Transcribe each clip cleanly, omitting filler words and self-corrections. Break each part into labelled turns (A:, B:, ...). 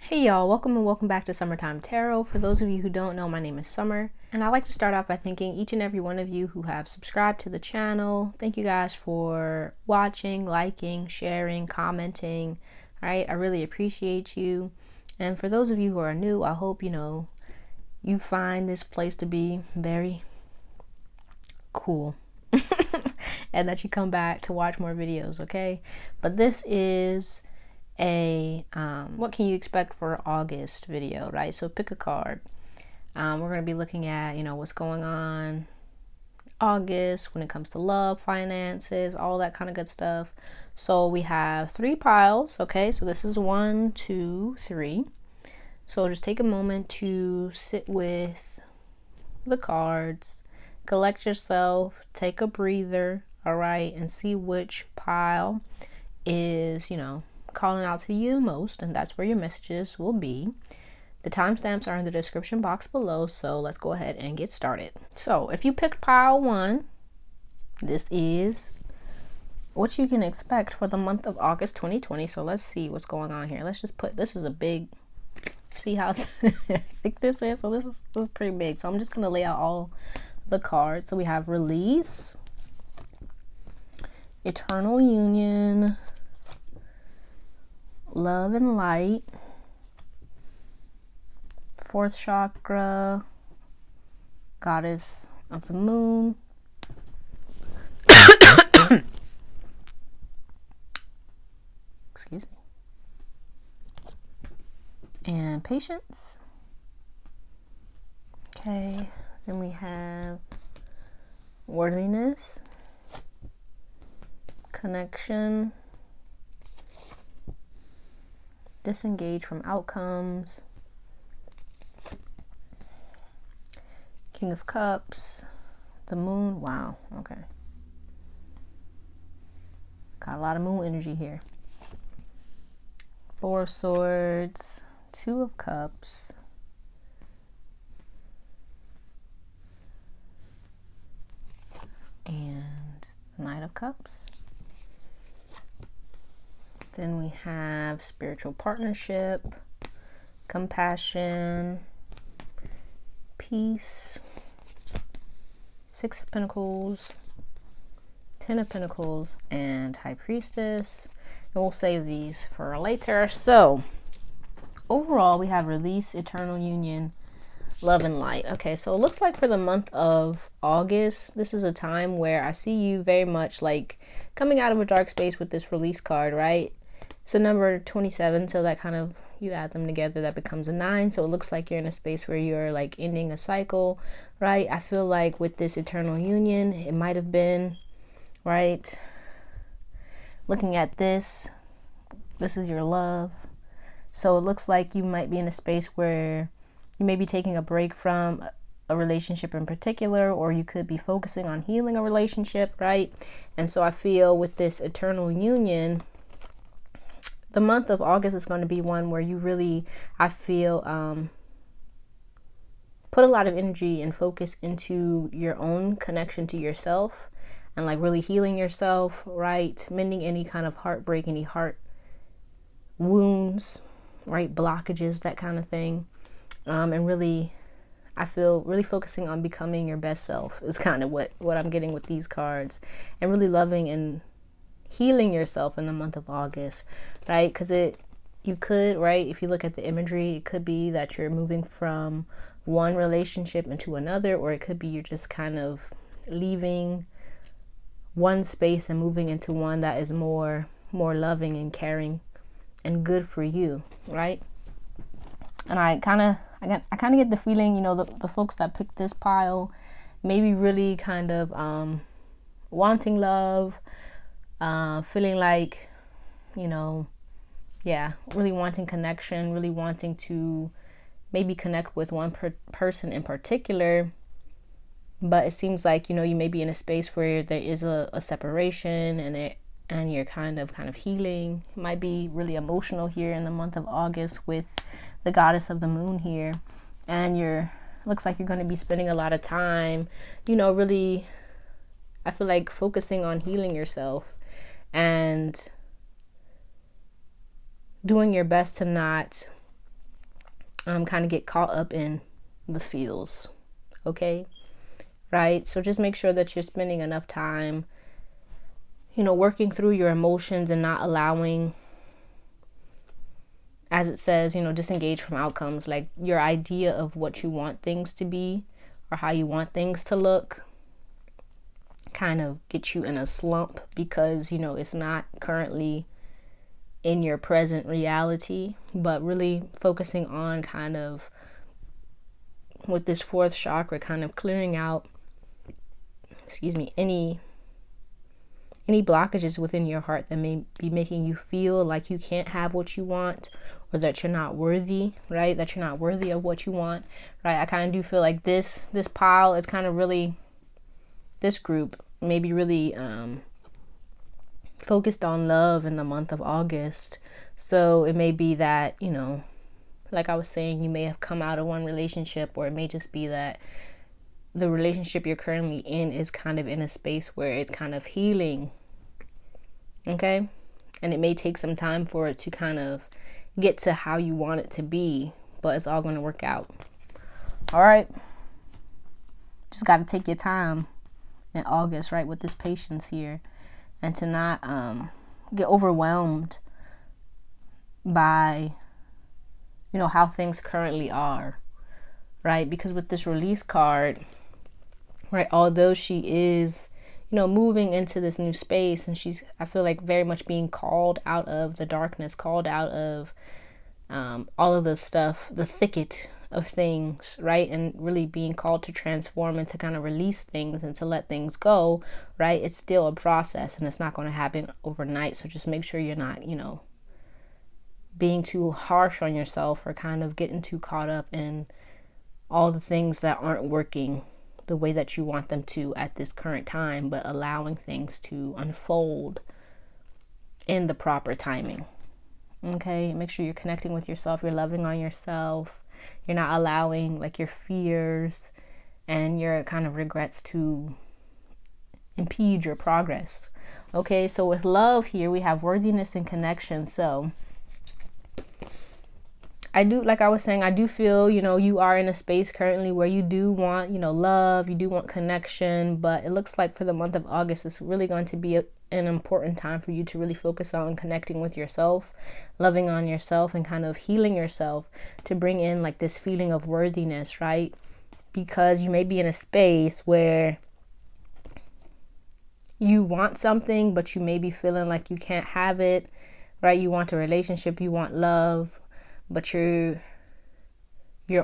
A: Hey y'all, welcome and welcome back to Summertime Tarot. For those of you who don't know, my name is Summer, and I'd like to start off by thanking each and every one of you who have subscribed to the channel. Thank you guys for watching, liking, sharing, commenting. All right, I really appreciate you. And for those of you who are new, I hope you find this place to be very cool. And that you come back to watch more videos, okay? But this is a what can you expect for August video, right? So pick a card. We're going to be looking at what's going on August when it comes to love, finances, all that kind of good stuff. So we have 3 piles, okay? So this is 1, 2, 3. So just take a moment to sit with the cards, collect yourself, take a breather, all right, and see which pile is calling out to you most, and that's where your messages will be. The timestamps are in the description box below, so let's go ahead and get started. So if you picked pile 1, this is what you can expect for the month of August 2020. So let's see what's going on here. Let's just put, this is a big, see how thick this is? So this is pretty big. So I'm just going to lay out all the cards. So we have release, eternal union, love and light, 4th chakra, goddess of the moon, excuse me, and patience. Okay, then we have worthiness, connection, disengage from outcomes, King of Cups, the moon. Wow, okay. Got a lot of moon energy here. 4 of Swords, 2 of Cups, and the Knight of Cups. Then we have spiritual partnership, compassion, peace, 6 of Pentacles, 10 of Pentacles, and High Priestess. And we'll save these for later. So overall, we have release, eternal union, love and light. Okay, so it looks like for the month of August, this is a time where I see you very much like coming out of a dark space with this release card, right? So number 27, so that kind of, you add them together, that becomes a 9. So it looks like you're in a space where you're like ending a cycle, right? I feel like with this eternal union, it might have been, right? Looking at this is your love. So it looks like you might be in a space where you may be taking a break from a relationship in particular, or you could be focusing on healing a relationship, right? And so I feel with this eternal union, the month of August is going to be one where you really, I feel, put a lot of energy and focus into your own connection to yourself and like really healing yourself, right? Mending any kind of heartbreak, any heart wounds, right? Blockages, that kind of thing. And really, I feel really focusing on becoming your best self is kind of what I'm getting with these cards, and really loving and healing yourself in the month of August, right? Because you could, right, if you look at the imagery, it could be that you're moving from one relationship into another, or it could be you're just kind of leaving one space and moving into one that is more loving and caring and good for you, right? And I kind of get the feeling, the folks that picked this pile maybe really kind of wanting love, feeling like, really wanting connection, really wanting to maybe connect with one person in particular. But it seems like, you may be in a space where there is a separation, and you're kind of healing. It might be really emotional here in the month of August with the goddess of the moon here. And looks like you're going to be spending a lot of time, really, I feel like focusing on healing yourself and doing your best to not kind of get caught up in the feels. Okay, right? So just make sure that you're spending enough time, working through your emotions and not allowing, as it says, disengage from outcomes. Like your idea of what you want things to be or how you want things to look kind of get you in a slump because, it's not currently in your present reality, but really focusing on kind of with this fourth chakra, kind of clearing out, any blockages within your heart that may be making you feel like you can't have what you want, or that you're not worthy, right? That you're not worthy of what you want, right? I kind of do feel like this pile is kind of really, this group maybe really focused on love in the month of August. So it may be that, like I was saying, you may have come out of one relationship, or it may just be that the relationship you're currently in is kind of in a space where it's kind of healing. Okay? And it may take some time for it to kind of get to how you want it to be, but it's all going to work out. All right? Just got to take your time in August, right? With this patience here, and to not get overwhelmed by, how things currently are, right? Because with this release card, right, although she is, moving into this new space, and she's, I feel like, very much being called out of the darkness, called out of all of the stuff, the thicket of things, right? And really being called to transform and to kind of release things and to let things go, right? It's still a process, and it's not going to happen overnight. So just make sure you're not, being too harsh on yourself, or kind of getting too caught up in all the things that aren't working the way that you want them to at this current time, but allowing things to unfold in the proper timing. Okay, make sure you're connecting with yourself, you're loving on yourself, you're not allowing like your fears and your kind of regrets to impede your progress. Okay, so with love here, we have worthiness and connection. So I do, like I was saying, I do feel, you are in a space currently where you do want, love, you do want connection, but it looks like for the month of August, it's really going to be an important time for you to really focus on connecting with yourself, loving on yourself, and kind of healing yourself to bring in like this feeling of worthiness, right? Because you may be in a space where you want something, but you may be feeling like you can't have it, right? You want a relationship, you want love, but your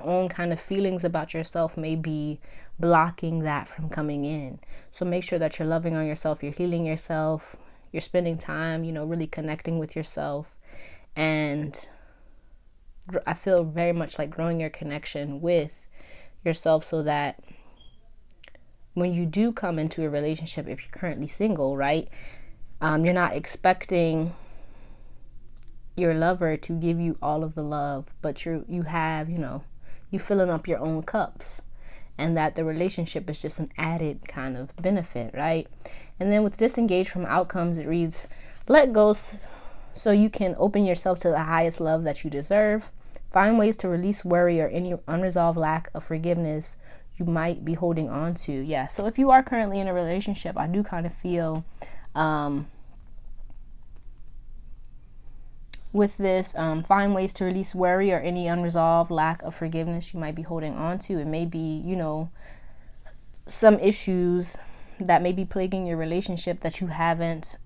A: own kind of feelings about yourself may be blocking that from coming in. So make sure that you're loving on yourself, you're healing yourself, you're spending time, really connecting with yourself. And I feel very much like growing your connection with yourself, so that when you do come into a relationship, if you're currently single, right, you're not expecting your lover to give you all of the love, but you have, you filling up your own cups, and that the relationship is just an added kind of benefit, right? And then with disengage from outcomes, it reads, let go so you can open yourself to the highest love that you deserve. Find ways to release worry or any unresolved lack of forgiveness you might be holding on to. Yeah, so if you are currently in a relationship, I do kind of feel with this, find ways to release worry or any unresolved lack of forgiveness you might be holding on to. It may be, some issues that may be plaguing your relationship that you haven't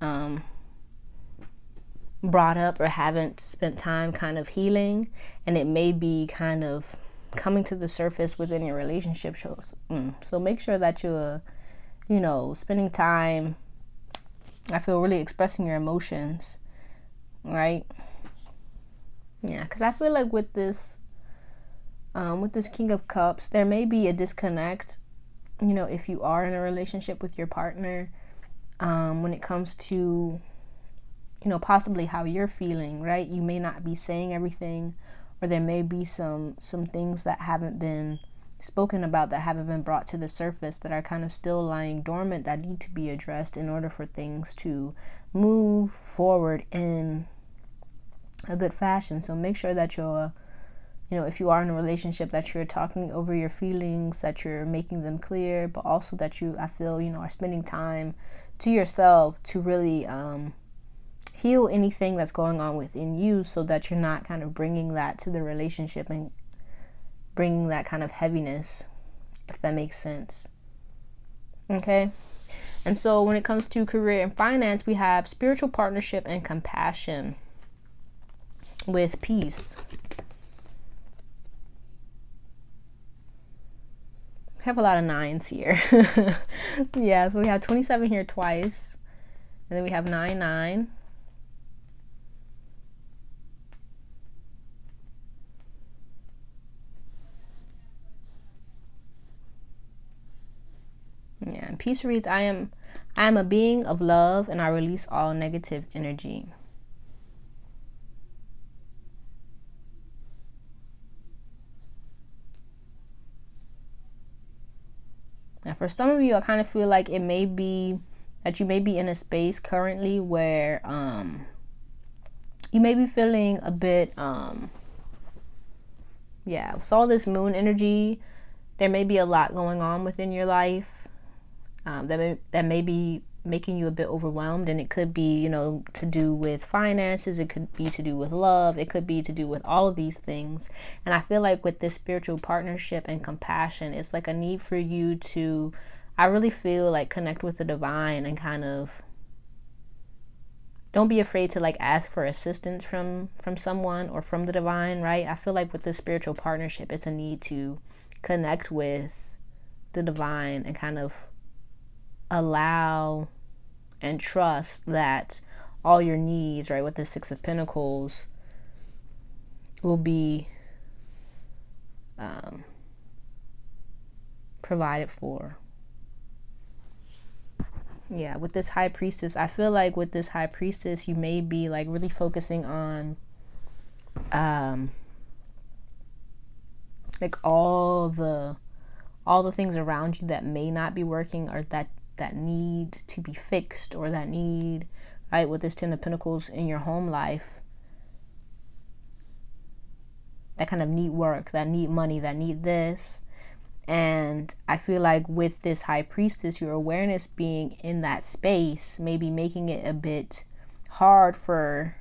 A: brought up or haven't spent time kind of healing, and it may be kind of coming to the surface within your relationship shows. So make sure that you're, spending time, I feel, really expressing your emotions, right? Yeah, because I feel like with this King of Cups, there may be a disconnect, if you are in a relationship with your partner, when it comes to, possibly how you're feeling, right? You may not be saying everything, or there may be some things that haven't been spoken about, that haven't been brought to the surface, that are kind of still lying dormant, that need to be addressed in order for things to move forward in a good fashion. So make sure that you're if you are in a relationship, that you're talking over your feelings, that you're making them clear, but also that you, I feel, are spending time to yourself to really heal anything that's going on within you, so that you're not kind of bringing that to the relationship and bringing that kind of heaviness, if that makes sense. Okay. And so when it comes to career and finance, we have spiritual partnership and compassion with peace. We have a lot of 9s here. Yeah, so we have 27 here twice. And then we have 9, 9. Yeah, and peace reads, I am a being of love, and I release all negative energy. Now, for some of you, I kind of feel like it may be that you may be in a space currently where you may be feeling a bit, with all this moon energy, there may be a lot going on within your life that may be making you a bit overwhelmed, and it could be, to do with finances, it could be to do with love, it could be to do with all of these things. And I feel like with this spiritual partnership and compassion, it's like a need for you to, I really feel like, connect with the divine and kind of don't be afraid to like ask for assistance from someone or from the divine, right? I feel like with this spiritual partnership, it's a need to connect with the divine and kind of allow and trust that all your needs, right, with the 6 of Pentacles, will be provided for. Yeah, with this High Priestess, I feel like with this High Priestess, you may be like really focusing on like all the things around you that may not be working, or that need to be fixed, or that need, right, with this 10 of Pentacles in your home life, that kind of need work, that need money, that need this. And I feel like with this High Priestess, your awareness being in that space, maybe making it a bit hard for,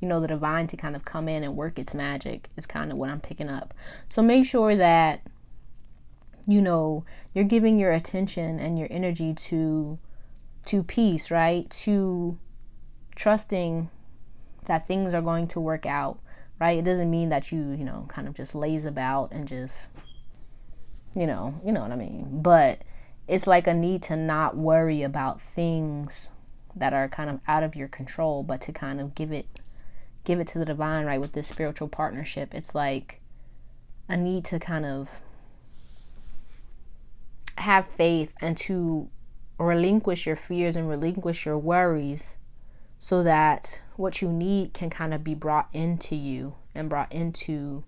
A: the divine to kind of come in and work its magic, is kind of what I'm picking up. So make sure that, you're giving your attention and your energy to peace, right? To trusting that things are going to work out, right? It doesn't mean that you, kind of just laze about and just, you know what I mean? But it's like a need to not worry about things that are kind of out of your control, but to kind of give it to the divine, right? With this spiritual partnership, it's like a need to kind of have faith and to relinquish your fears and relinquish your worries, so that what you need can kind of be brought into you and brought into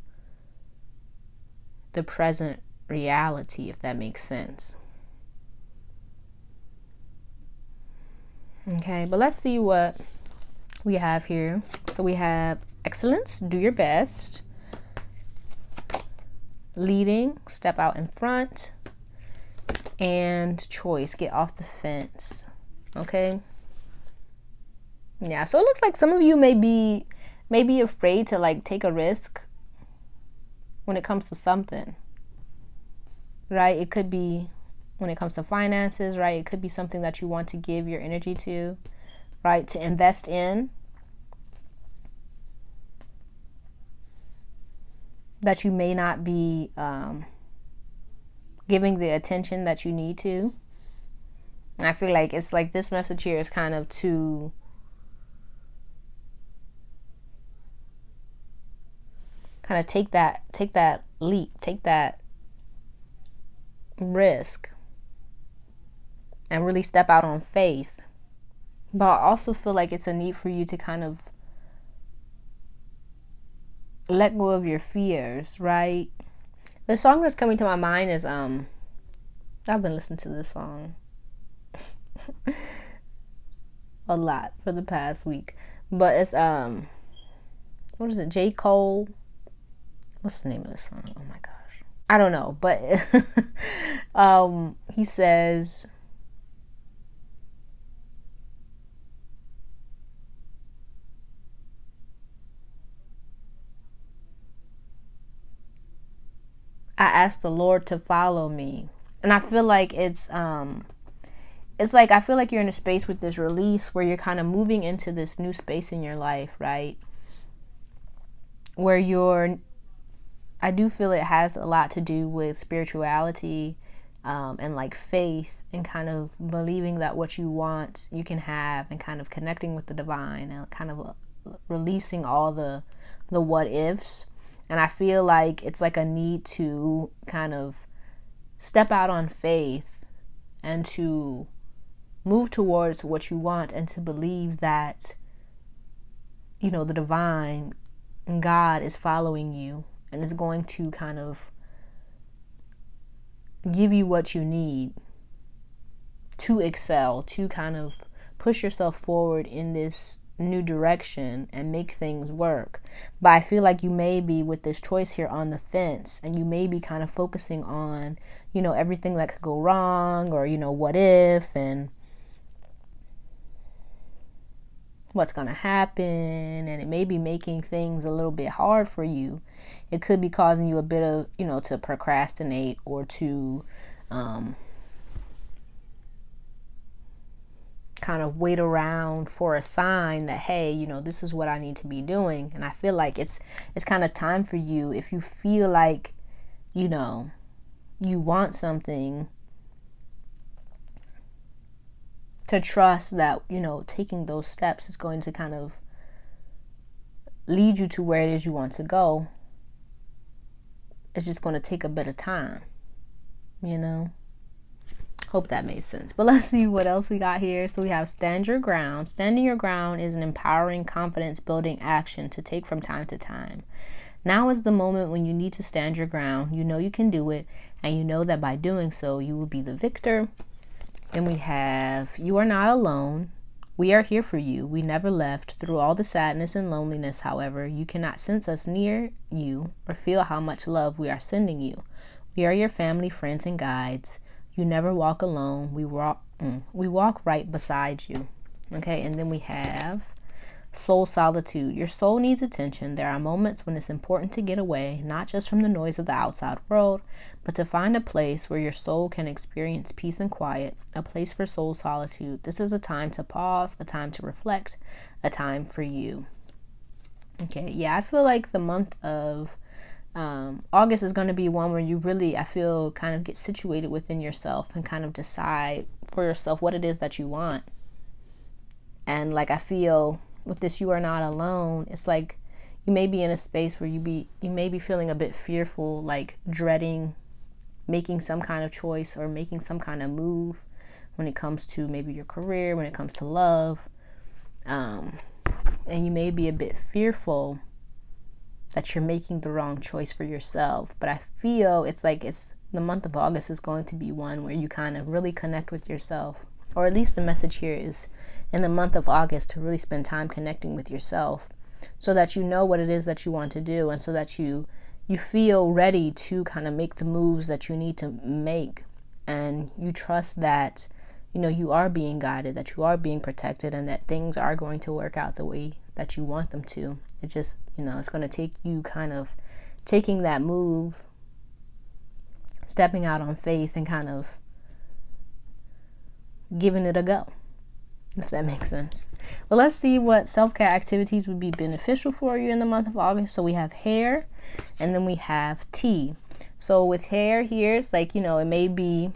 A: the present reality, if that makes sense. Okay, but let's see what we have here. So we have excellence, do your best, leading, step out in front, and choice, get off the fence. Okay. Yeah, so it looks like some of you may be afraid to like take a risk when it comes to something, right? It could be when it comes to finances, right? It could be something that you want to give your energy to, right? To invest in, that you may not be giving the attention that you need to. And I feel like it's like this message here is kind of to kind of take that leap, take that risk, and really step out on faith. But I also feel like it's a need for you to kind of let go of your fears, right? The song that's coming to my mind is I've been listening to this song a lot for the past week, but it's what is it, J. Cole what's the name of this song? Oh my gosh, I don't know, but he says, I asked the Lord to follow me. And I feel like it's like, I feel like you're in a space with this release where you're kind of moving into this new space in your life, right? Where I do feel it has a lot to do with spirituality, and like faith, and kind of believing that what you want you can have, and kind of connecting with the divine, and kind of releasing all the what ifs. And I feel like it's like a need to kind of step out on faith and to move towards what you want, and to believe that, you know, the divine, God, is following you and is going to kind of give you what you need to excel, to kind of push yourself forward in this new direction and make things work. But I feel like you may be, with this choice here, on the fence, and you may be kind of focusing on, you know, everything that could go wrong, or, you know, what if, and what's going to happen. And it may be making things a little bit hard for you. It could be causing you a bit of, you know, to procrastinate, or to kind of wait around for a sign that, hey, you know, this is what I need to be doing. And I feel like it's kind of time for you, if you feel like, you know, you want something, to trust that, you know, taking those steps is going to kind of lead you to where it is you want to go. It's just going to take a bit of time, you know. Hope that made sense. But let's see what else we got here. So we have stand your ground. Standing your ground is an empowering, confidence building action to take from time to time. Now is the moment when you need to stand your ground. You know you can do it, and you know that by doing so, you will be the victor. Then we have, you are not alone. We are here for you. We never left. Through all the sadness and loneliness, however, you cannot sense us near you or feel how much love we are sending you. We are your family, friends, and guides. You never walk alone. We walk right beside you. Okay, and then we have soul solitude. Your soul needs attention. There are moments when it's important to get away, not just from the noise of the outside world, but to find a place where your soul can experience peace and quiet, a place for soul solitude. This is a time to pause, a time to reflect, a time for you. Okay, yeah, I feel like the month of August is going to be one where you really, I feel, kind of get situated within yourself and kind of decide for yourself what it is that you want. And like, I feel with this, you are not alone. It's like you may be in a space where you may be feeling a bit fearful, like dreading making some kind of choice or making some kind of move when it comes to maybe your career, when it comes to love. And you may be a bit fearful that you're making the wrong choice for yourself. But I feel it's like the month of August is going to be one where you kind of really connect with yourself. Or at least the message here is in the month of August to really spend time connecting with yourself, so that you know what it is that you want to do, and so that you feel ready to kind of make the moves that you need to make, and you trust that, you know, you are being guided, that you are being protected, and that things are going to work out the way that you want them to. It just, you know, it's going to take you kind of taking that move, stepping out on faith, and kind of giving it a go, if that makes sense. But let's see what self-care activities would be beneficial for you in the month of August. So we have hair, and then we have tea. So with hair here, it's like, you know, it may be,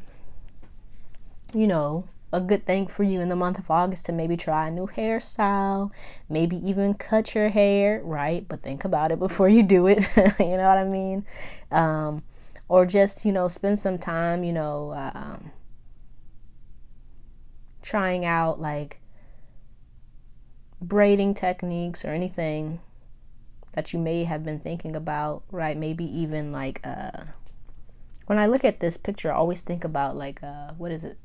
A: you know, a good thing for you in the month of August to maybe try a new hairstyle, maybe even cut your hair, right? But think about it before you do it. You know what I mean? Or just, you know, spend some time, you know, trying out like braiding techniques or anything that you may have been thinking about, right? Maybe even like when I look at this picture, I always think about like what is it?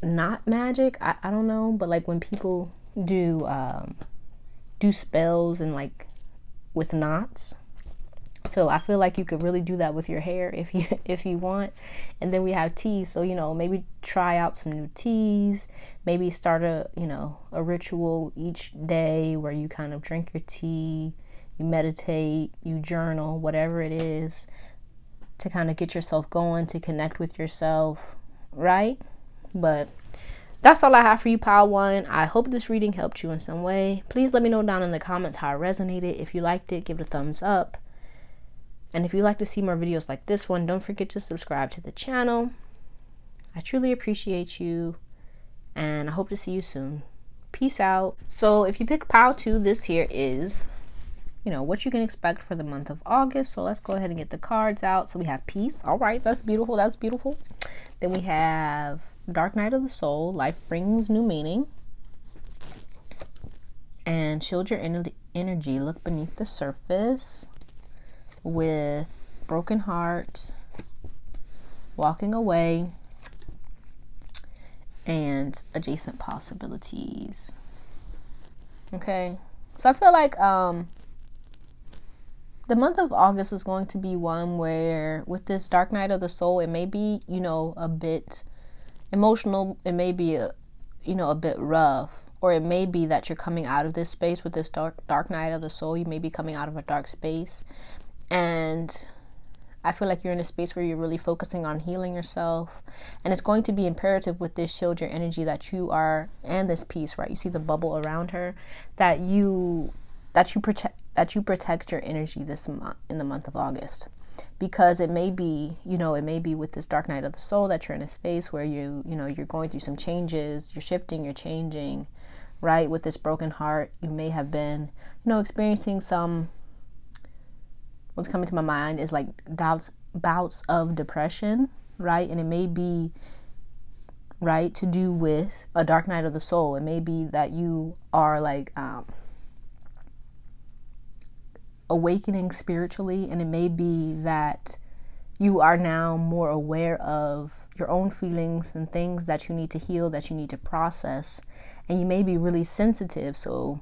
A: Not magic, I don't know, but like when people do spells and like with knots, So I feel like you could really do that with your hair if you want. And then we have teas. So, maybe try out some new teas. Maybe start a ritual each day where you kind of drink your tea, you meditate, you journal, whatever it is, to kind of get yourself going, to connect with yourself, right? But that's all I have for you, Pile 1. I hope this reading helped you in some way. Please let me know down in the comments how it resonated. If you liked it, give it a thumbs up. And if you'd like to see more videos like this one, don't forget to subscribe to the channel. I truly appreciate you, and I hope to see you soon. Peace out. So if you pick Pile 2, this here is, what you can expect for the month of August. So let's go ahead and get the cards out. So we have Peace. All right, that's beautiful. That's beautiful. Then we have Dark Night of the Soul. Life brings new meaning. And Shield Your Energy. Look beneath the surface. With Broken Heart, Walking Away, and Adjacent Possibilities. Okay, so I feel like the month of August is going to be one where, with this Dark Night of the Soul, it may be, a bit emotional. It may be a bit rough, or it may be that you're coming out of this space with this dark night of the soul. You may be coming out of a dark space. And I feel like you're in a space where you're really focusing on healing yourself. And it's going to be imperative with this Shield Your Energy that you are, and this Peace, right? You see the bubble around her, that you protect your energy this month, in the month of August. Because it may be, with this dark night of the soul that you're in a space where you're going through some changes, you're shifting, you're changing, right? With this broken heart, you may have been, experiencing some, what's coming to my mind is like bouts of depression, right? And it may be, right, to do with a dark night of the soul. It may be that you are like awakening spiritually, and it may be that you are now more aware of your own feelings and things that you need to heal, that you need to process, and you may be really sensitive. So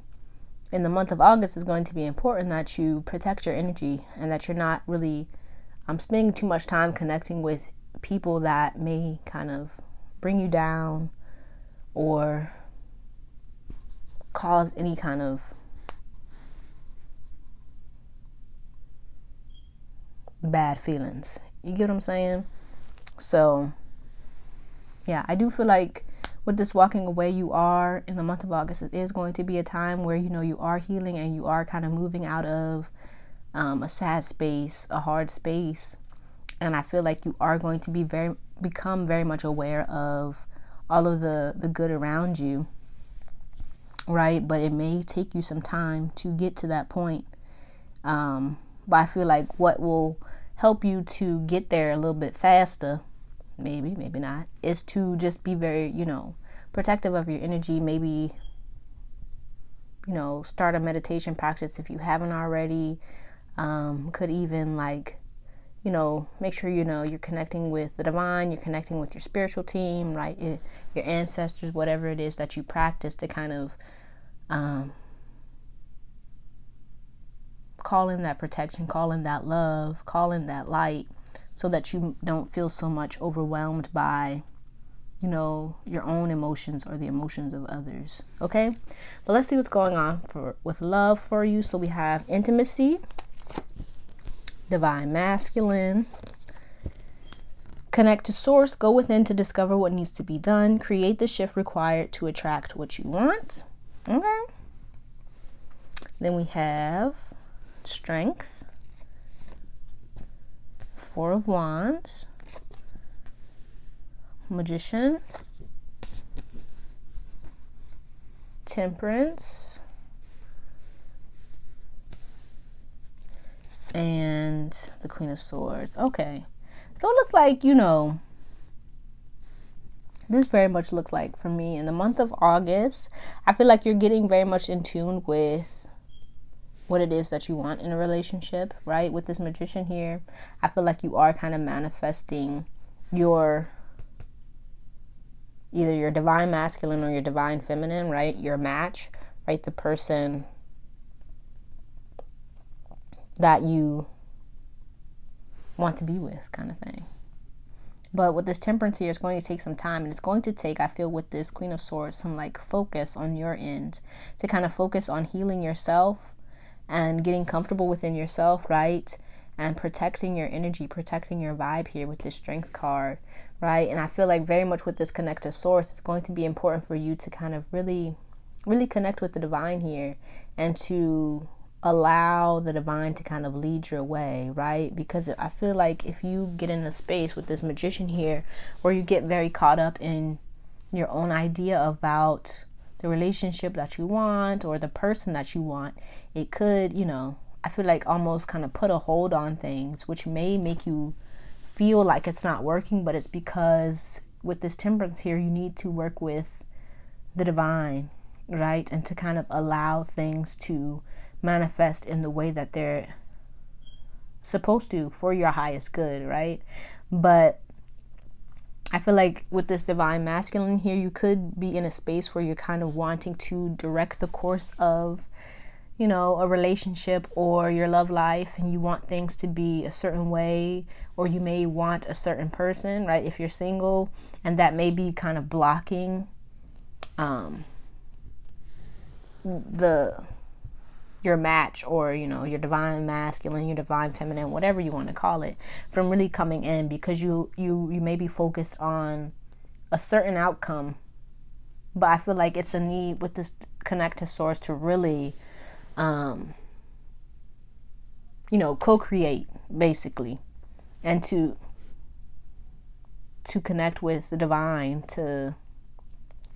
A: in the month of August, it's going to be important that you protect your energy, and that you're not really spending too much time connecting with people that may kind of bring you down or cause any kind of bad feelings. You get what I'm saying? So yeah, I do feel like with this walking away, you are, in the month of August, it is going to be a time where, you are healing, and you are kind of moving out of a sad space, a hard space. And I feel like you are going to become very much aware of all of the good around you, right? But it may take you some time to get to that point. But I feel like what will help you to get there a little bit faster, maybe not, is to just be very, protective of your energy. Maybe, start a meditation practice if you haven't already. Could even make sure, you're connecting with the divine, you're connecting with your spiritual team, right? Your ancestors, whatever it is that you practice to kind of call in that protection, call in that love, call in that light, so that you don't feel so much overwhelmed by, your own emotions or the emotions of others. Okay, but let's see what's going on with love for you. So we have intimacy, divine masculine, connect to source, go within to discover what needs to be done, create the shift required to attract what you want. Okay, then we have strength, Four of Wands, Magician, Temperance, and the Queen of Swords. Okay, so it looks like, this very much looks like, for me, in the month of August, I feel like you're getting very much in tune with what it is that you want in a relationship, right? With this Magician here, I feel like you are kind of manifesting either your divine masculine or your divine feminine, right? Your match, right? The person that you want to be with, kind of thing. But with this Temperance here, it's going to take some time, and it's going to take, I feel, with this Queen of Swords, some like focus on your end to kind of focus on healing yourself and getting comfortable within yourself, right? And protecting your energy, protecting your vibe here with this Strength card, right? And I feel like very much with this Connect to Source, it's going to be important for you to kind of really connect with the divine here and to allow the divine to kind of lead your way, right? Because I feel like if you get in a space with this Magician here where you get very caught up in your own idea about the relationship that you want or the person that you want, it could, you know, I feel like almost kind of put a hold on things, which may make you feel like it's not working. But it's because with this Temperance here, you need to work with the divine, right? And to kind of allow things to manifest in the way that they're supposed to for your highest good, right? But I feel like with this Divine Masculine here, you could be in a space where you're kind of wanting to direct the course of, you know, a relationship or your love life, and you want things to be a certain way, or you may want a certain person, right? If you're single, and that may be kind of blocking your match, or, you know, your Divine Masculine, your Divine Feminine, whatever you want to call it, from really coming in, because you may be focused on a certain outcome. But I feel like it's a need with this Connect to Source to really you know, co-create, basically, and to connect with the divine, to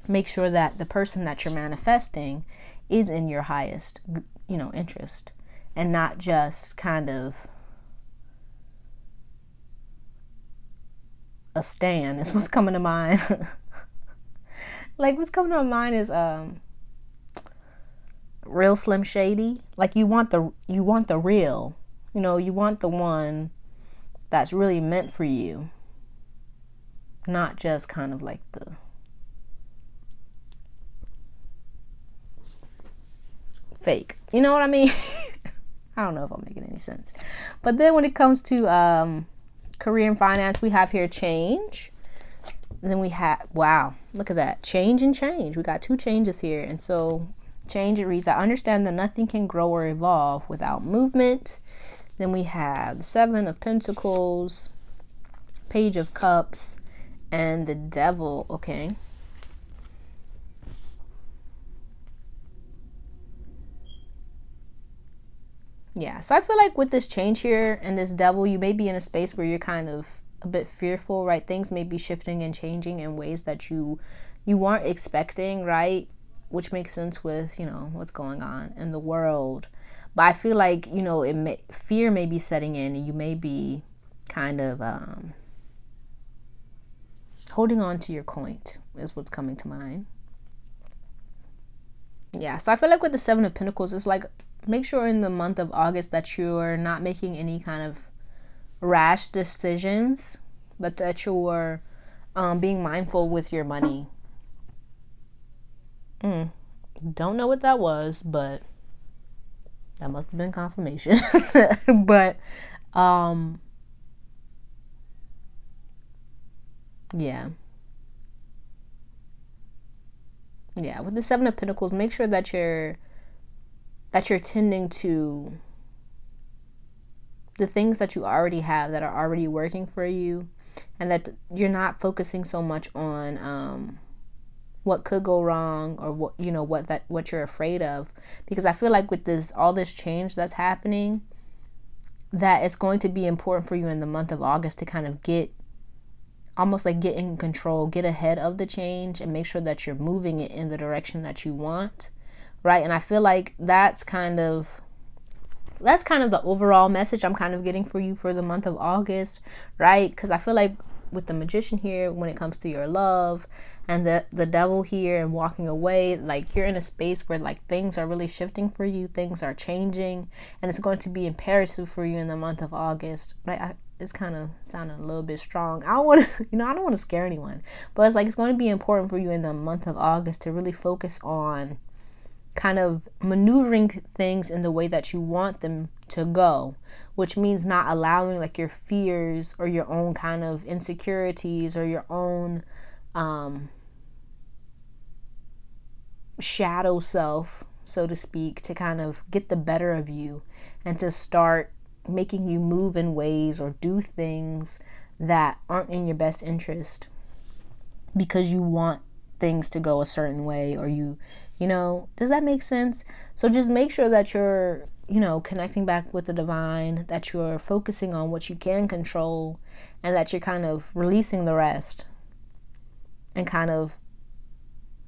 A: make sure that the person that you're manifesting is in your highest, you know, interest, and not just kind of a stan is what's coming to mind. Like, what's coming to my mind is real Slim Shady. Like, you want the real, you know, you want the one that's really meant for you, not just kind of like the fake, you know what I mean? I don't know if I'm making any sense. But then when it comes to career and finance, we have here change. And then we have, wow, look at that, change and change. We got two changes here. And so change, it reads, I understand that nothing can grow or evolve without movement. Then we have the Seven of Pentacles, Page of Cups, and the Devil. Okay. Yeah, so I feel like with this change here and this Devil, you may be in a space where you're kind of a bit fearful, right? Things may be shifting and changing in ways that you weren't expecting, right? Which makes sense with, you know, what's going on in the world. But I feel like, you know, fear may be setting in, and you may be kind of holding on to your coin is what's coming to mind. Yeah, so I feel like with the Seven of Pentacles, it's like, make sure in the month of August that you're not making any kind of rash decisions, but that you're being mindful with your money. Don't know what that was, but that must have been confirmation. But yeah, with the Seven of Pentacles, make sure that you're tending to the things that you already have that are already working for you, and that you're not focusing so much on what could go wrong, or what, you know, what you're afraid of. Because I feel like with all this change that's happening, that it's going to be important for you in the month of August to kind of get in control, get ahead of the change, and make sure that you're moving it in the direction that you want, right? And I feel like that's kind of the overall message I'm kind of getting for you for the month of August, right? Because I feel like with the Magician here, when it comes to your love, and the Devil here and walking away, like, you're in a space where, like, things are really shifting for you, things are changing, and it's going to be imperative for you in the month of August, right? It's kind of sounding a little bit strong. I don't want to scare anyone, but it's like, it's going to be important for you in the month of August to really focus on kind of maneuvering things in the way that you want them to go, which means not allowing like your fears or your own kind of insecurities or your own shadow self, so to speak, to kind of get the better of you and to start making you move in ways or do things that aren't in your best interest because you want things to go a certain way, or you know, does that make sense? So just make sure that you're, you know, connecting back with the divine, that you're focusing on what you can control, and that you're kind of releasing the rest and kind of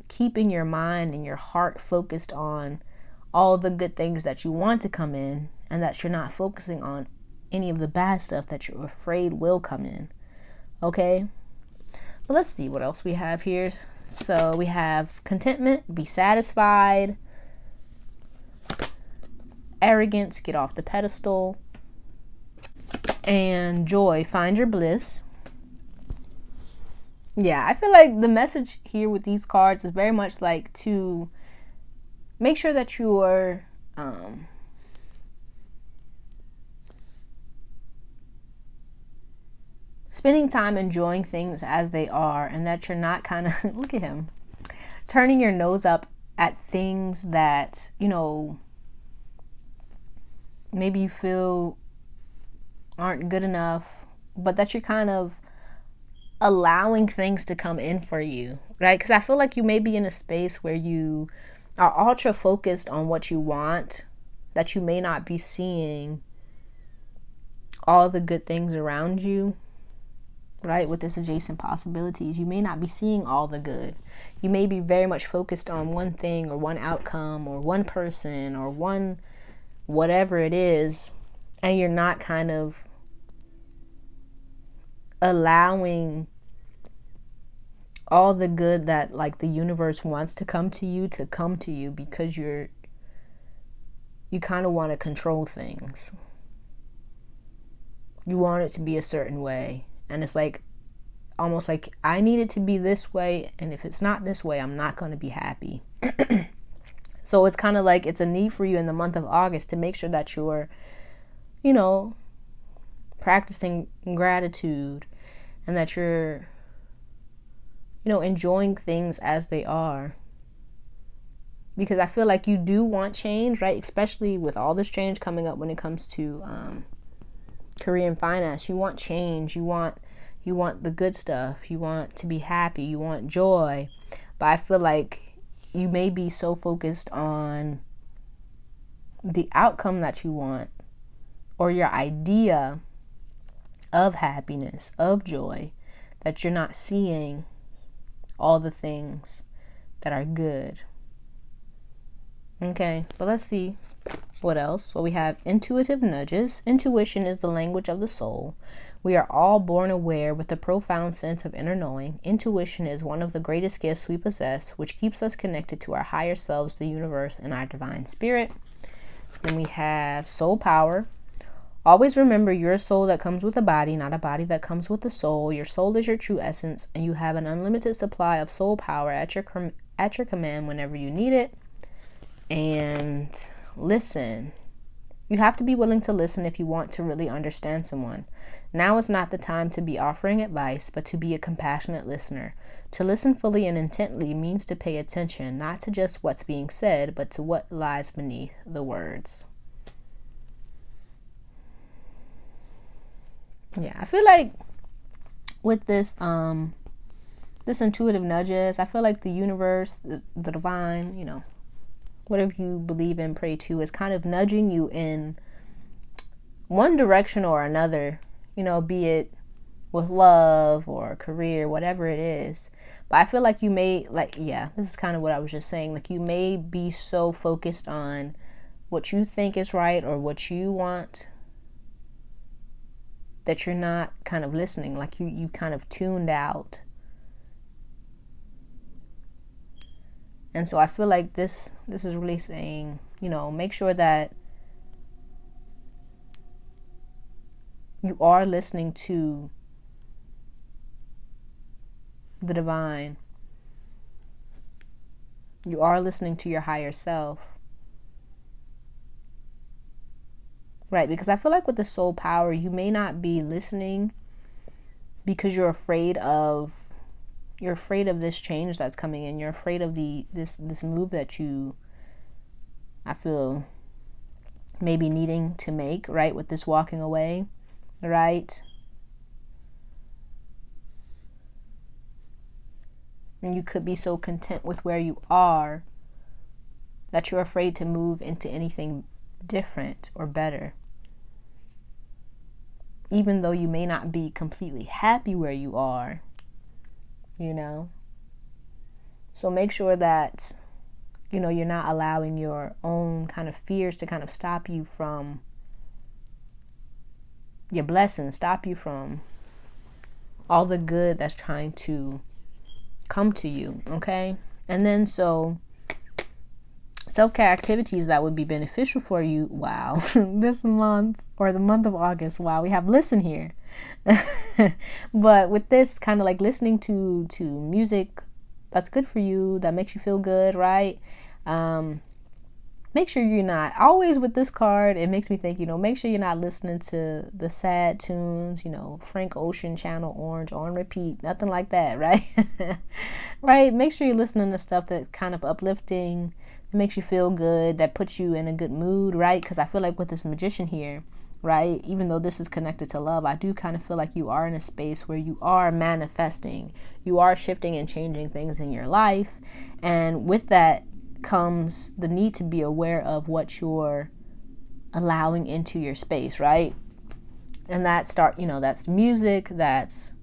A: keeping your mind and your heart focused on all the good things that you want to come in, and that you're not focusing on any of the bad stuff that you're afraid will come in. Okay? But let's see what else we have here. So we have contentment, be satisfied, arrogance, get off the pedestal, and joy, find your bliss. Yeah, I feel like the message here with these cards is very much like to make sure that you are spending time enjoying things as they are, and that you're not kind of look at him turning your nose up at things that, you know, maybe you feel aren't good enough, but that you're kind of allowing things to come in for you, right? Because I feel like you may be in a space where you are ultra focused on what you want, that you may not be seeing all the good things around you, right? With this adjacent possibilities, you may not be seeing all the good. You may be very much focused on one thing or one outcome or one person or one whatever it is, and you're not kind of allowing all the good that like the universe wants to come to you because you kind of want to control things. You want it to be a certain way, and it's like almost like I need it to be this way, and if it's not this way, I'm not going to be happy. So it's kind of like it's a need for you in the month of August to make sure that you're, you know, practicing gratitude, and that you're, you know, enjoying things as they are. Because I feel like you do want change, right? Especially with all this change coming up when it comes to career and finance. You want change. You want the good stuff. You want to be happy. You want joy. But I feel like you may be so focused on the outcome that you want, or your idea of happiness, of joy, that you're not seeing all the things that are good. Okay, but let's see what else. So we have intuitive nudges. Intuition is the language of the soul. We are all born aware with a profound sense of inner knowing. Intuition is one of the greatest gifts we possess, which keeps us connected to our higher selves, the universe, and our divine spirit. Then we have soul power. Always remember, you're a soul that comes with a body, not a body that comes with a soul. Your soul is your true essence, and you have an unlimited supply of soul power at your command whenever you need it. And listen. You have to be willing to listen if you want to really understand someone. Now is not the time to be offering advice, but to be a compassionate listener. To listen fully and intently means to pay attention, not to just what's being said, but to what lies beneath the words. Yeah, I feel like with this intuitive nudges, I feel like the universe, the divine, you know, whatever you believe in, pray to, is kind of nudging you in one direction or another, you know, be it with love or career, whatever it is. But I feel like you may, like, yeah, this is kind of what I was just saying. Like, you may be so focused on what you think is right or what you want that you're not kind of listening. Like, you kind of tuned out. And so I feel like this is really saying, you know, make sure that you are listening to the divine, You are listening to your higher self. Right, because I feel like with the soul power, you may not be listening because you're afraid of this change that's coming in. You're afraid of this move that I feel maybe needing to make, right, with this walking away, right? And you could be so content with where you are that you're afraid to move into anything different or better. Even though you may not be completely happy where you are, you know? So make sure that, you know, you're not allowing your own kind of fears to kind of stop you from your blessings, stop you from all the good that's trying to come to you, okay? And then so self-care activities that would be beneficial for you. Wow. This month, or the month of August, wow, we have listen here. But with this, kind of like listening to music that's good for you, that makes you feel good, right? Make sure you're not, always with this card, it makes me think, you know, make sure you're not listening to the sad tunes, you know, Frank Ocean, Channel Orange on repeat, nothing like that, right? Right? Make sure you're listening to stuff that's kind of uplifting, it makes you feel good, that puts you in a good mood, right? Because I feel like with this magician here, right, even though this is connected to love, I do kind of feel like you are in a space where you are manifesting, you are shifting and changing things in your life. And with that comes the need to be aware of what you're allowing into your space, right? And that's music, that's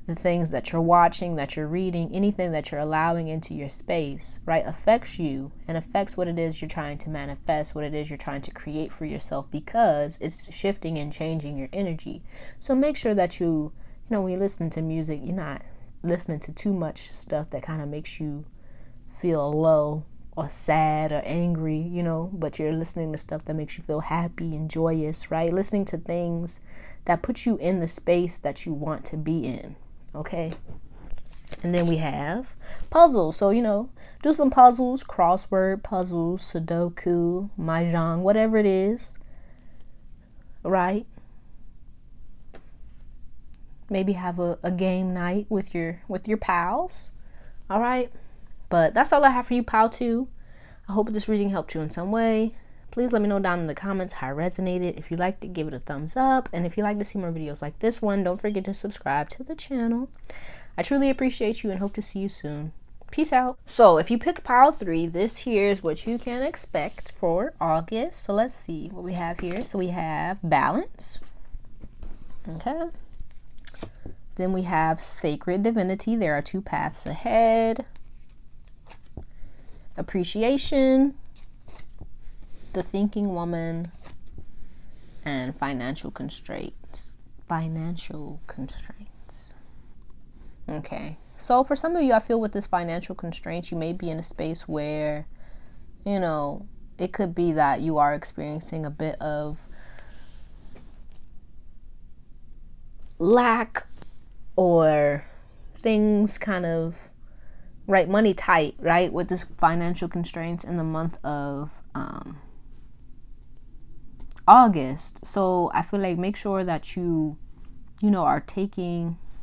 A: the things that you're watching, that you're reading, anything that you're allowing into your space, right, affects you and affects what it is you're trying to manifest, what it is you're trying to create for yourself, because it's shifting and changing your energy. So make sure that you know, when you listen to music, you're not listening to too much stuff that kind of makes you feel low or sad or angry, you know, but you're listening to stuff that makes you feel happy and joyous, right? Listening to things that put you in the space that you want to be in, okay? And then we have puzzles. So, you know, do some puzzles, crossword puzzles, Sudoku, Mahjong, whatever it is, right? Maybe have a game night with your pals, all right? But that's all I have for you, pal 2. I hope this reading helped you in some way. Please let me know down in the comments how it resonated. If you liked it, give it a thumbs up. And if you'd like to see more videos like this one, don't forget to subscribe to the channel. I truly appreciate you and hope to see you soon. Peace out. So if you picked pile 3, this here is what you can expect for August. So let's see what we have here. So we have balance. Okay. Then we have sacred divinity. There are 2 paths ahead. Appreciation, the thinking woman, and financial constraints. Okay, so for some of you, I feel with this financial constraints, you may be in a space where, you know, it could be that you are experiencing a bit of lack or things kind of, right, money tight, right, with this financial constraints in the month of August. So I feel like make sure that you are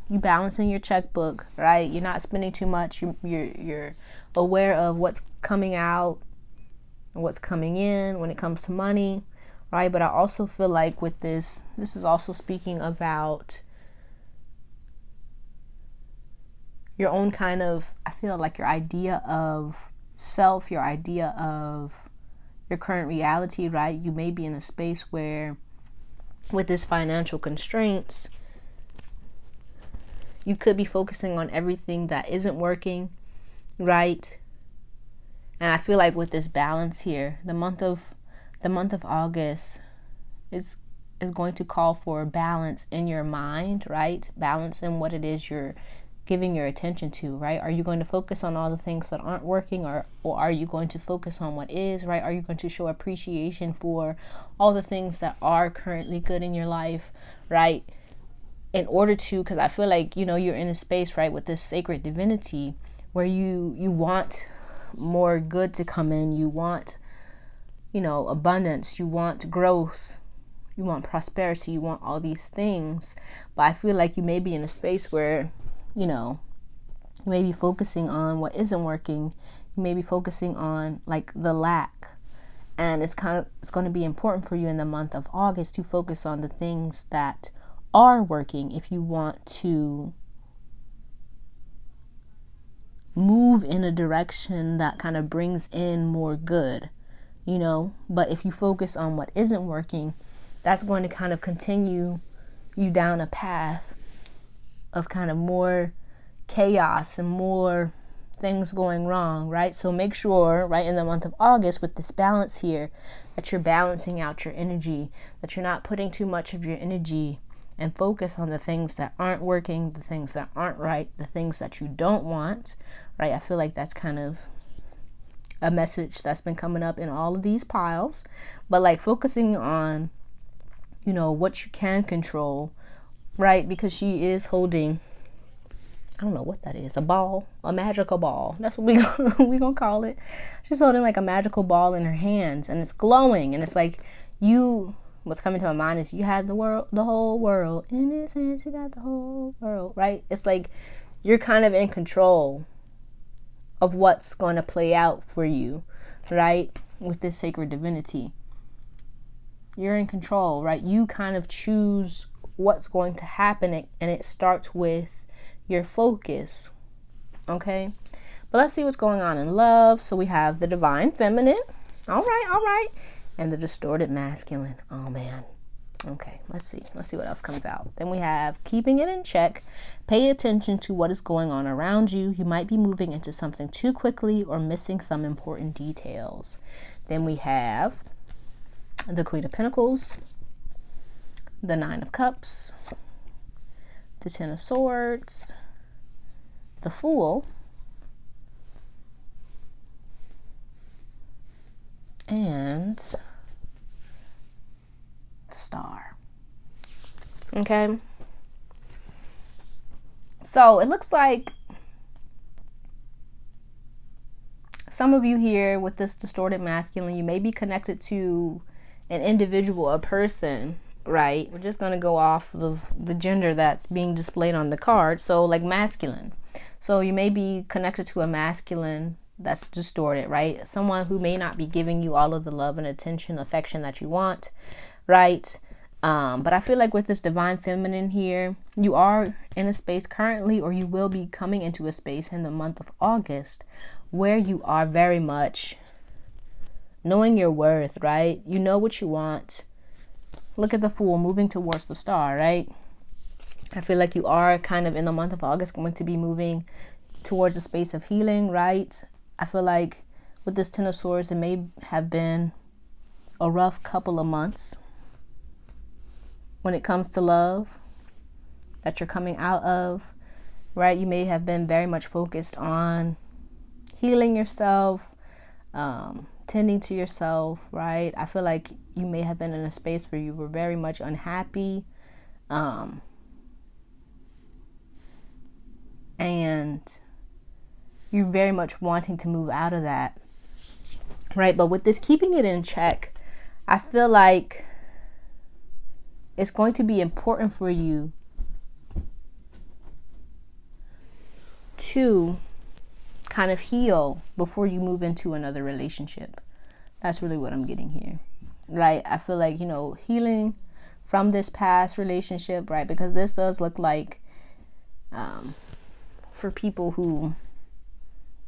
A: balancing your checkbook, right? You're not spending too much. You're aware of what's coming out and what's coming in when it comes to money, right? But I also feel like with this is also speaking about your own kind of, I feel like your idea of self, your idea of your current reality, right? You may be in a space where with this financial constraints, you could be focusing on everything that isn't working, right? And I feel like with this balance here, the month of August is going to call for balance in your mind, right? Balance in what it is you're giving your attention to, right? Are you going to focus on all the things that aren't working, or are you going to focus on what is, right? Are you going to show appreciation for all the things that are currently good in your life, right? In order to, because I feel like, you're in a space, right, with this sacred divinity where you want more good to come in. You want, abundance. You want growth. You want prosperity. You want all these things. But I feel like you may be in a space where, you may be focusing on what isn't working. You may be focusing on like the lack. And it's going to be important for you in the month of August to focus on the things that are working if you want to move in a direction that kind of brings in more good, But if you focus on what isn't working, that's going to kind of continue you down a path of kind of more chaos and more things going wrong, right? So make sure, right, in the month of August with this balance here, that you're balancing out your energy, that you're not putting too much of your energy and focus on the things that aren't working, the things that aren't right, the things that you don't want, right? I feel like that's kind of a message that's been coming up in all of these piles, but like focusing on, what you can control, right? Because she is holding, I don't know what that is, a magical ball. That's what we gonna call it. She's holding like a magical ball in her hands, and it's glowing, and it's like what's coming to my mind is you had the whole world in his hands. You got the whole world, right? It's like you're kind of in control of what's going to play out for you, right? With this sacred divinity, you're in control, right? You kind of choose what's going to happen, and it starts with your focus, okay? But let's see what's going on in love. So we have the divine feminine, all right, and the distorted masculine. Oh man. Okay, let's see what else comes out. Then we have keeping it in check. Pay attention to what is going on around you. You might be moving into something too quickly or missing some important details. Then we have the Queen of Pentacles, the Nine of Cups, the Ten of Swords, the Fool, and the Star. Okay. So it looks like some of you here with this distorted masculine, you may be connected to an individual, a person, right? We're just going to go off of the gender that's being displayed on the card. So like masculine. So you may be connected to a masculine that's distorted, right? Someone who may not be giving you all of the love and attention, affection that you want, right? But I feel like with this divine feminine here, you are in a space currently, or you will be coming into a space in the month of August where you are very much knowing your worth, right? You know what you want. Look at the Fool moving towards the Star, right? I feel like you are kind of in the month of August going to be moving towards a space of healing, right? I feel like with this Ten of Swords, it may have been a rough couple of months when it comes to love that you're coming out of, right? You may have been very much focused on healing yourself, tending to yourself, right? I feel like you may have been in a space where you were very much unhappy, and you're very much wanting to move out of that, right? But with this keeping it in check, I feel like it's going to be important for you to kind of heal before you move into another relationship. That's really what I'm getting here, right? I feel like, healing from this past relationship, right? Because this does look like for people who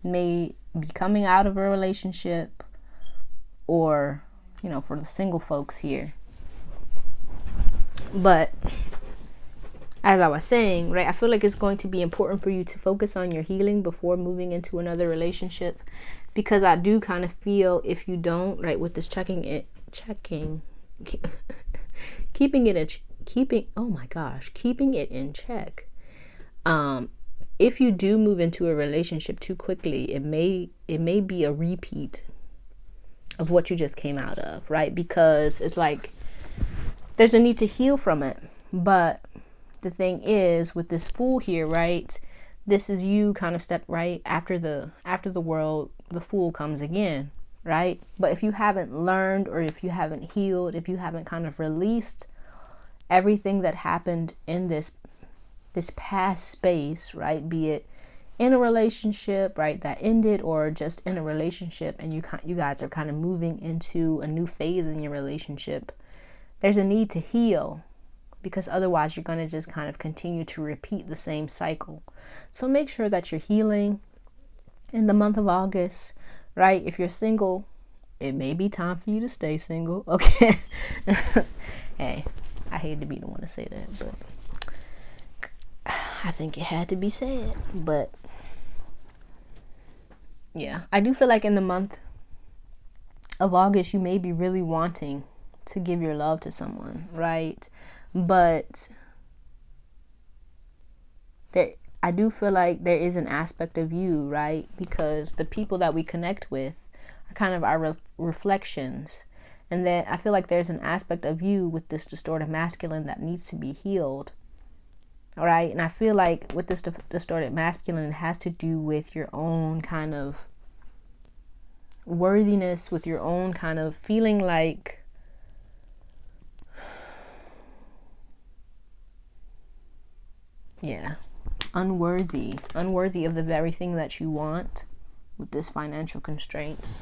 A: may be coming out of a relationship, or, for the single folks here. But as I was saying, right, I feel like it's going to be important for you to focus on your healing before moving into another relationship, because I do kind of feel if you don't, right, with this keeping it in check. If you do move into a relationship too quickly, it may be a repeat of what you just came out of, right? Because it's like there's a need to heal from it. But the thing is, with this Fool here, right, this is you kind of step right after the world the Fool comes again, right? But if you haven't learned, or if you haven't healed, if you haven't kind of released everything that happened in this past space, right? Be it in a relationship, right, that ended, or just in a relationship, and you guys are kind of moving into a new phase in your relationship, there's a need to heal, because otherwise you're going to just kind of continue to repeat the same cycle. So make sure that you're healing in the month of August, right? If you're single, it may be time for you to stay single, okay? Hey, I hate to be the one to say that, but I think it had to be said. But yeah, I do feel like in the month of August, you may be really wanting to give your love to someone, right? But I do feel like there is an aspect of you, right? Because the people that we connect with are kind of our reflections. And then I feel like there's an aspect of you with this distorted masculine that needs to be healed. All right. And I feel like with this distorted masculine, it has to do with your own kind of worthiness, with your own kind of feeling like unworthy of the very thing that you want, with this financial constraints.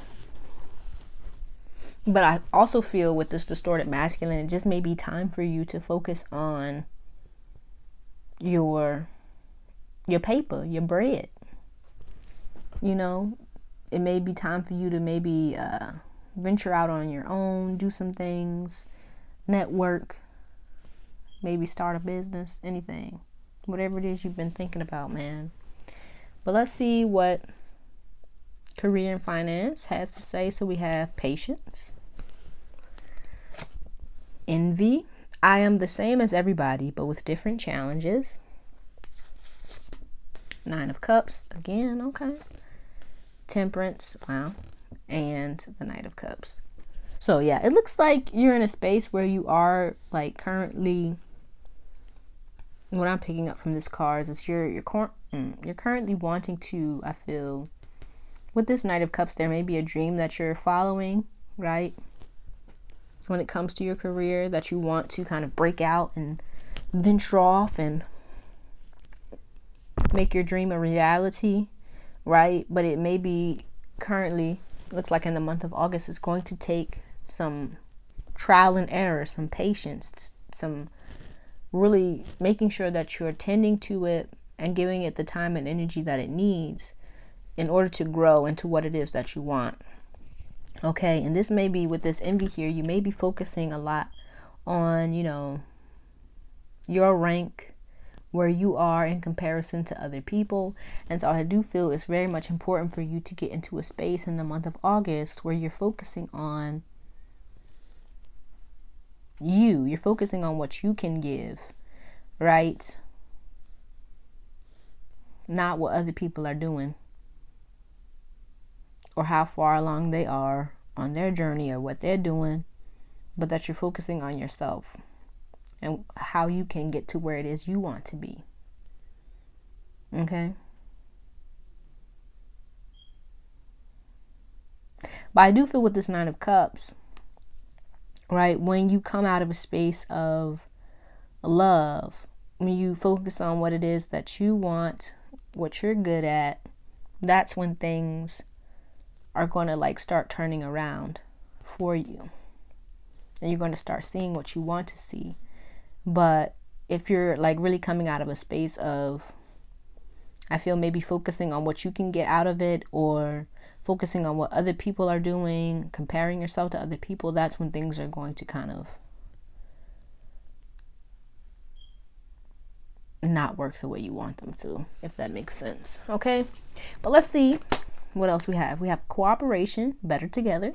A: But I also feel with this distorted masculine, it just may be time for you to focus on your paper, your bread. You know, it may be time for you to maybe venture out on your own, do some things, network, maybe start a business, anything. Whatever it is you've been thinking about, man. But let's see what career and finance has to say. So we have patience, envy. I am the same as everybody, but with different challenges. 9 of Cups, again, okay. Temperance, wow. And the Knight of Cups. So yeah, it looks like you're in a space where you are like currently, what I'm picking up from this card is you're currently wanting to, I feel, with this Knight of Cups, there may be a dream that you're following, right? When it comes to your career, that you want to kind of break out and venture off and make your dream a reality, right? But it may be currently, looks like in the month of August, it's going to take some trial and error, some patience, some really making sure that you're attending to it and giving it the time and energy that it needs in order to grow into what it is that you want. Okay, and this may be with this envy here, you may be focusing a lot on, you know, your rank, where you are in comparison to other people. And so I do feel it's very much important for you to get into a space in the month of August where you're focusing on you're focusing on what you can give, right? Not what other people are doing or how far along they are on their journey or what they're doing, but that you're focusing on yourself and how you can get to where it is you want to be. Okay? But I do feel with this 9 of Cups, right, when you come out of a space of love, when you focus on what it is that you want, what you're good at, that's when things are going to like start turning around for you. And you're going to start seeing what you want to see. But if you're like really coming out of a space of, I feel maybe focusing on what you can get out of it, or focusing on what other people are doing, comparing yourself to other people, that's when things are going to kind of not work the way you want them to, if that makes sense. Okay, but let's see what else we have. We have cooperation, better together.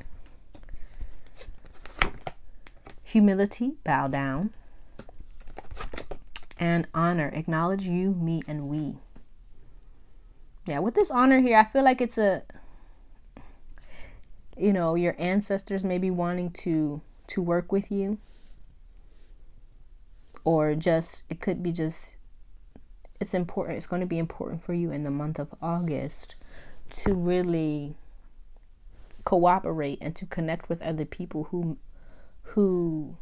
A: Humility, bow down. And honor, acknowledge you, me, and we. Yeah, with this honor here, I feel like it's a, you know, your ancestors may be wanting to work with you, or just, it could be just, it's important, it's going to be important for you in the month of August to really cooperate and to connect with other people who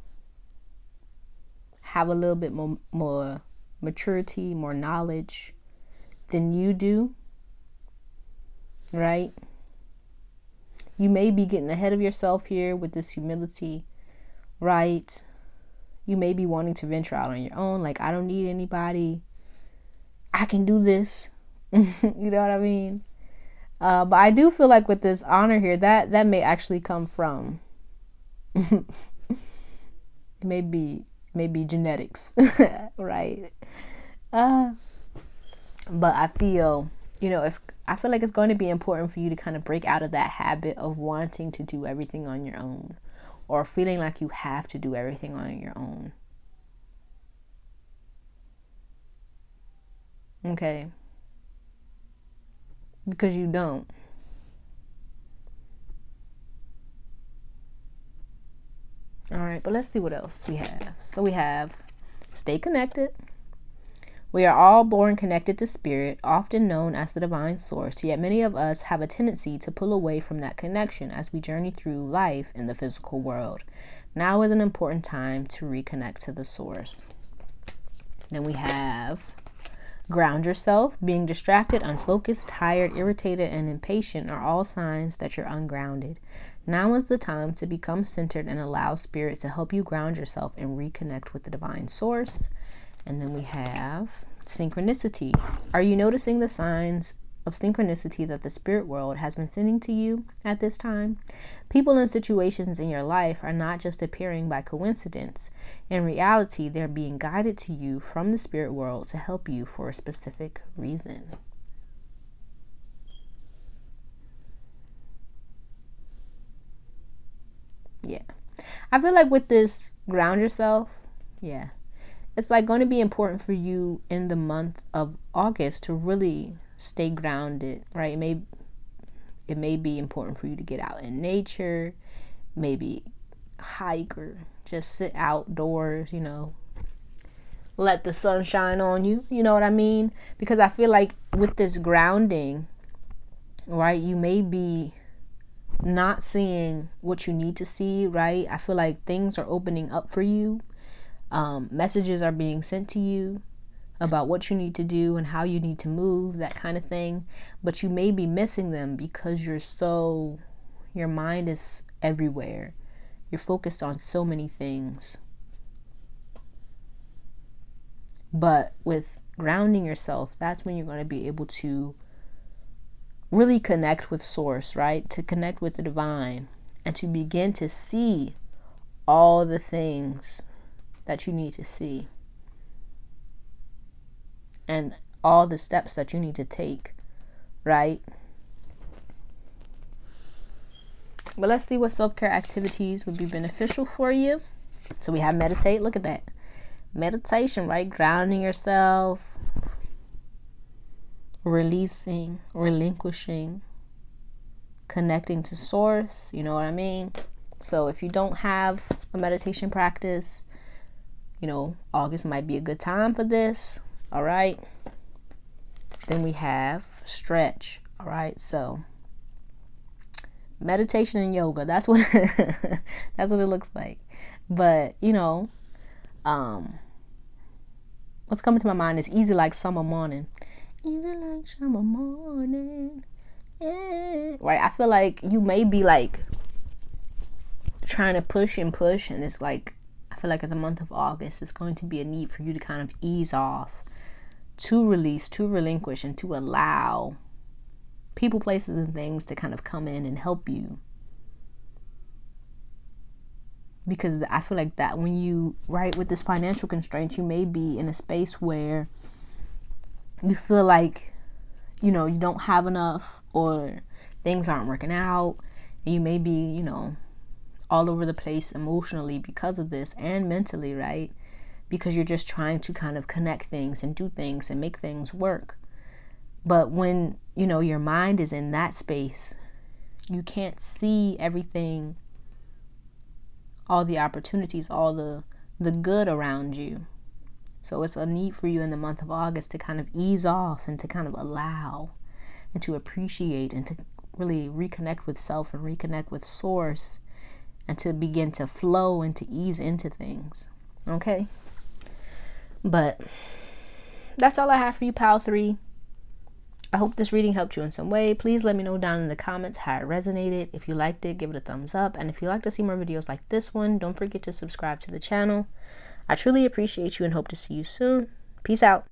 A: have a little bit more maturity, more knowledge than you do, right? You may be getting ahead of yourself here with this humility, right? You may be wanting to venture out on your own, like, I don't need anybody, I can do this. You know what I mean? But I do feel like with this honor here, that may actually come from it may be genetics. Right? But I feel, I feel like it's going to be important for you to kind of break out of that habit of wanting to do everything on your own, or feeling like you have to do everything on your own. Okay? Because you don't. All right, but let's see what else we have. So we have stay connected. We are all born connected to spirit, often known as the divine source, yet many of us have a tendency to pull away from that connection as we journey through life in the physical world. Now is an important time to reconnect to the source. Then we have ground yourself. Being distracted, unfocused, tired, irritated, and impatient are all signs that you're ungrounded. Now is the time to become centered and allow spirit to help you ground yourself and reconnect with the divine source. And then we have synchronicity. Are you noticing the signs of synchronicity that the spirit world has been sending to you at this time? People and situations in your life are not just appearing by coincidence. In reality, they're being guided to you from the spirit world to help you for a specific reason. Yeah. I feel like with this ground yourself, yeah, it's like going to be important for you in the month of August to really stay grounded, right? It may be important for you to get out in nature, maybe hike or just sit outdoors, let the sun shine on you, you know what I mean? Because I feel like with this grounding, right, you may be not seeing what you need to see, right? I feel like things are opening up for you. Messages are being sent to you about what you need to do and how you need to move, that kind of thing. But you may be missing them because your mind is everywhere. You're focused on so many things. But with grounding yourself, that's when you're going to be able to really connect with source, right? To connect with the divine and to begin to see all the things that you need to see and all the steps that you need to take, right? But let's see what self-care activities would be beneficial for you. So we have meditate. Look at that. Meditation, right? Grounding yourself, releasing, relinquishing, connecting to source. You know what I mean? So if you don't have a meditation practice, August might be a good time for this. All right. Then we have stretch. All right. So meditation and yoga, that's what that's what it looks like. But what's coming to my mind is easy like summer morning. Easy like summer morning. Yeah. Right. I feel like you may be like trying to push, and it's like, I feel like in the month of August, it's going to be a need for you to kind of ease off, to release, to relinquish, and to allow people, places, and things to kind of come in and help you. Because I feel like that when you, right, with this financial constraint, you may be in a space where you feel like, you don't have enough, or things aren't working out, and you may be, all over the place emotionally because of this, and mentally, right? Because you're just trying to kind of connect things and do things and make things work. But when, your mind is in that space, you can't see everything, all the opportunities, all the good around you. So it's a need for you in the month of August to kind of ease off and to kind of allow and to appreciate and to really reconnect with self and reconnect with source, and to begin to flow and to ease into things. Okay? But that's all I have for you, Pal 3. I hope this reading helped you in some way. Please let me know down in the comments how it resonated. If you liked it, give it a thumbs up. And if you'd like to see more videos like this one, don't forget to subscribe to the channel. I truly appreciate you and hope to see you soon. Peace out.